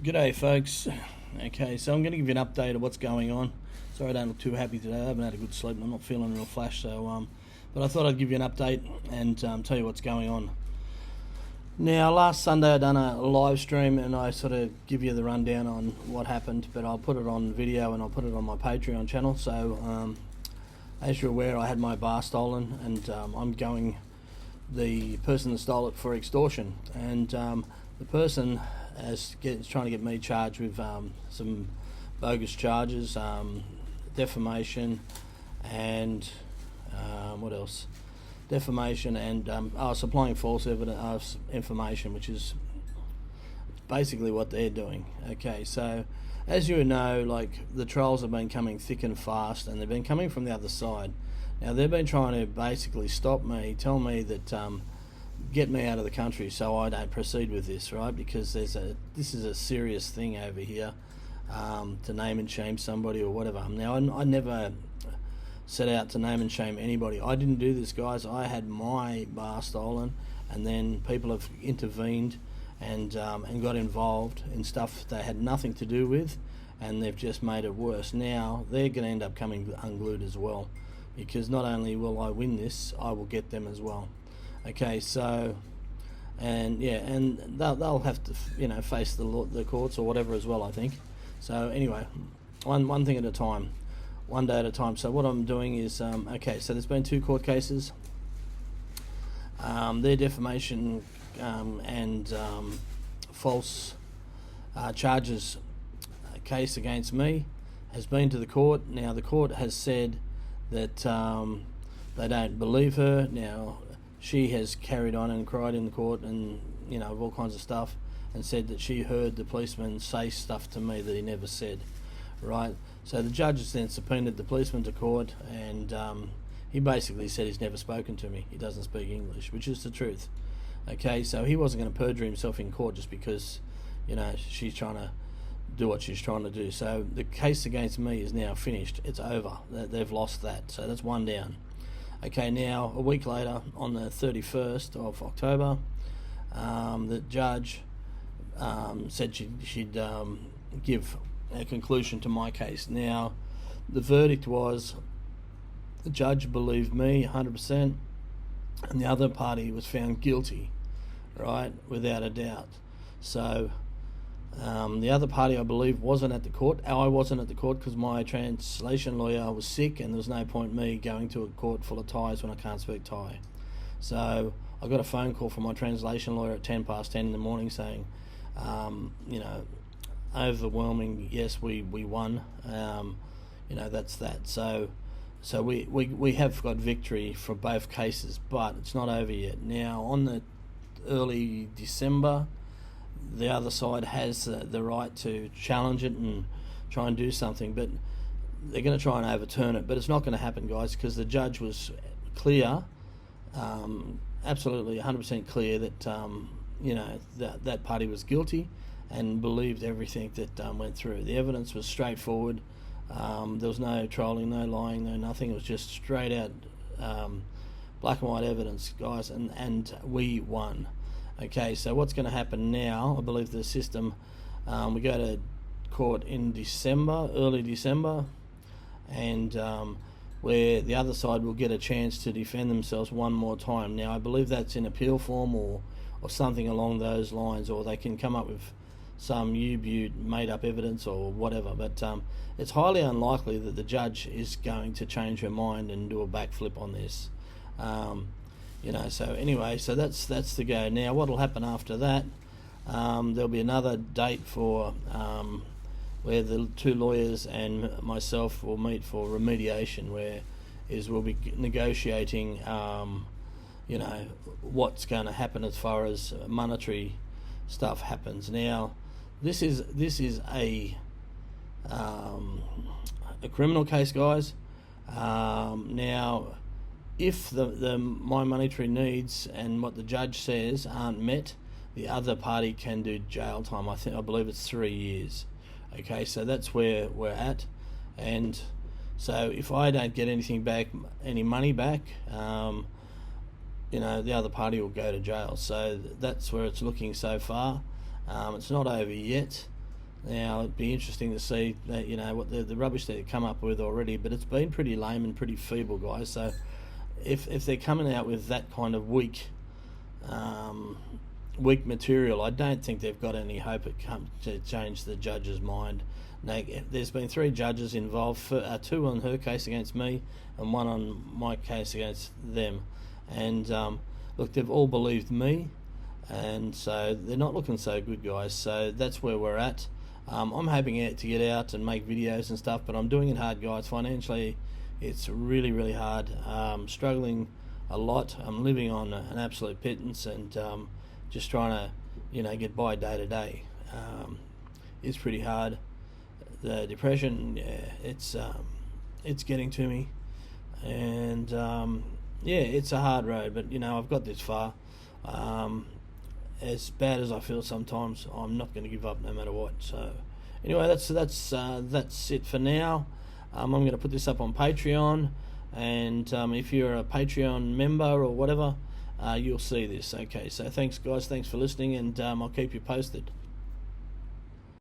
G'day folks. Okay, so I'm going to give you an update of what's going on. Sorry I don't look too happy today. I haven't had a good sleep and I'm not feeling real flash, but I thought I'd give you an update and tell you what's going on. Now, last Sunday I done a live stream and I sort of give you the rundown on what happened, but I'll put it on video and I'll put it on my Patreon channel. So, as you're aware, I had my bar stolen and I'm going the person that stole it for extortion, and the person is trying to get me charged with some bogus charges, defamation, and what else? Defamation and supplying false evidence, information, which is basically what they're doing. Okay, so as you know, like, the trolls have been coming thick and fast, and they've been coming from the other side. Now they've been trying to basically stop me, tell me that get me out of the country so I don't proceed with this, right? Because this is a serious thing over here, to name and shame somebody or whatever. Now I never set out to name and shame anybody. I didn't do this, guys. I had my bar stolen, and then people have intervened and got involved in stuff they had nothing to do with, and they've just made it worse. Now they're going to end up coming unglued as well, because not only will I win this, I will get them as well. Okay, so, and yeah, and they'll have to, face the courts or whatever as well, I think. So anyway, one thing at a time, one day at a time. So what I'm doing is, okay, so there's been 2 court cases. Their defamation and false charges case against me has been to the court. Now the court has said that they don't believe her. Now she has carried on and cried in the court and all kinds of stuff, and said that she heard the policeman say stuff to me that he never said, right? So the judge has then subpoenaed the policeman to court, and he basically said he's never spoken to me. He doesn't speak English, which is the truth. Okay, so he wasn't going to perjure himself in court just because she's trying to do what she's trying to do. So the case against me is now finished. It's over. They've lost that. So that's one down. Okay, now a week later, on the 31st of October, the judge said she'd give a conclusion to my case. Now, the verdict was the judge believed me 100%, and the other party was found guilty, right, without a doubt. So the other party, I believe, wasn't at the court. I wasn't at the court because my translation lawyer was sick, and there was no point me going to a court full of Thais when I can't speak Thai. So I got a phone call from my translation lawyer at 10 past 10 in the morning saying, overwhelming, yes, we won. That's that. So we have got victory for both cases, but it's not over yet. Now, on the early December, the other side has the right to challenge it and try and do something, but they're going to try and overturn it. But it's not going to happen, guys, because the judge was clear, absolutely 100% clear that that party was guilty, and believed everything that went through. The evidence was straightforward. There was no trolling, no lying, no nothing. It was just straight out black and white evidence, guys, and we won. Okay, so what's going to happen now? I believe the system, we go to court in December, early December, and where the other side will get a chance to defend themselves one more time. Now, I believe that's in appeal form or something along those lines, or they can come up with some made-up evidence or whatever. But it's highly unlikely that the judge is going to change her mind and do a backflip on this. So anyway, so that's the go. Now, what will happen after that? There'll be another date for where the 2 lawyers and myself will meet for remediation, we'll be negotiating what's going to happen as far as monetary stuff happens. Now, this is a criminal case, guys. Now, if my monetary needs and what the judge says aren't met, the other party can do jail time. I believe it's 3 years. Okay, so that's where we're at, and so if I don't get any money back, the other party will go to jail. So that's where it's looking so far. It's not over yet. Now it'd be interesting to see that, what the rubbish they come up with already, but it's been pretty lame and pretty feeble, guys. So if they're coming out with that kind of weak material, I don't think they've got any hope to change the judge's mind. Now, there's been 3 judges involved, 2 on her case against me and 1 on my case against them. And look, they've all believed me, and so they're not looking so good, guys. So that's where we're at. I'm hoping to get out and make videos and stuff, but I'm doing it hard, guys. Financially, it's really, really hard. Struggling a lot. I'm living on an absolute pittance, and just trying to, get by day to day. It's pretty hard. The depression, it's getting to me, and it's a hard road. But I've got this far. As bad as I feel sometimes, I'm not going to give up no matter what. So anyway, that's it for now. I'm going to put this up on Patreon, and if you're a Patreon member or whatever, you'll see this. Okay, so thanks, guys. Thanks for listening, and I'll keep you posted.